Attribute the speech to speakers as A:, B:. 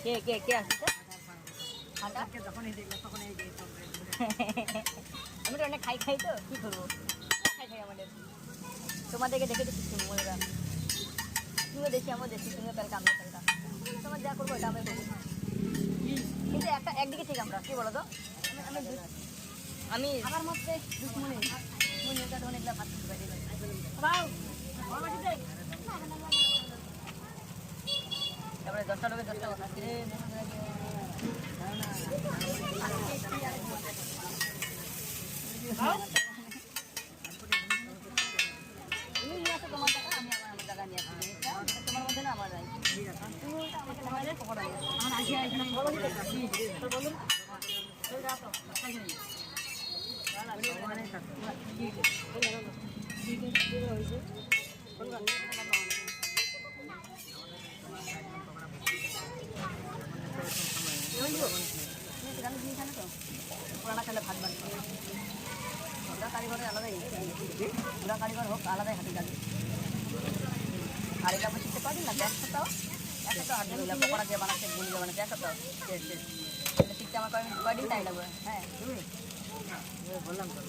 A: কে কে কে আসছে? আমি তো অনেক খাই খাই তো কি করবো, খাই খাই আমাদের তোমাদেরকে দেখে তো শিখছি মনেরা, তুমিও দেখি আমিও দেখি, তুমিও কালকে আমিও কালকা, তোমার যা করবো এটা আমি করবো। কিন্তু একটা একদিকে ঠিক আমরা কি বলো তো, আমি আমার মধ্যে দুশ্মনী অনেকগুলো ভাত তারপরে 10টা লোকের 10টা কথা তুমি নিয়ে আসো তোমার টাকা, আমি আমার টাকা নিয়ে আসি, তোমার মধ্যে না আমার নাই, পুরানা খেলে ভাত বান বুড়া কারিগরের আলাদাই, বুড়া কারিগর হোক আলাদাই হাতে জানি, আর এটা শিখতে পারি না এক সপ্তাহ হাত দিলাম পড়া দিয়ে বানাচ্ছে গুলি দিয়ে বানাচ্ছে এক সপ্তাহ এটা শিখতে আমার কয়দিন টাইম লাগবে। হ্যাঁ বললাম তো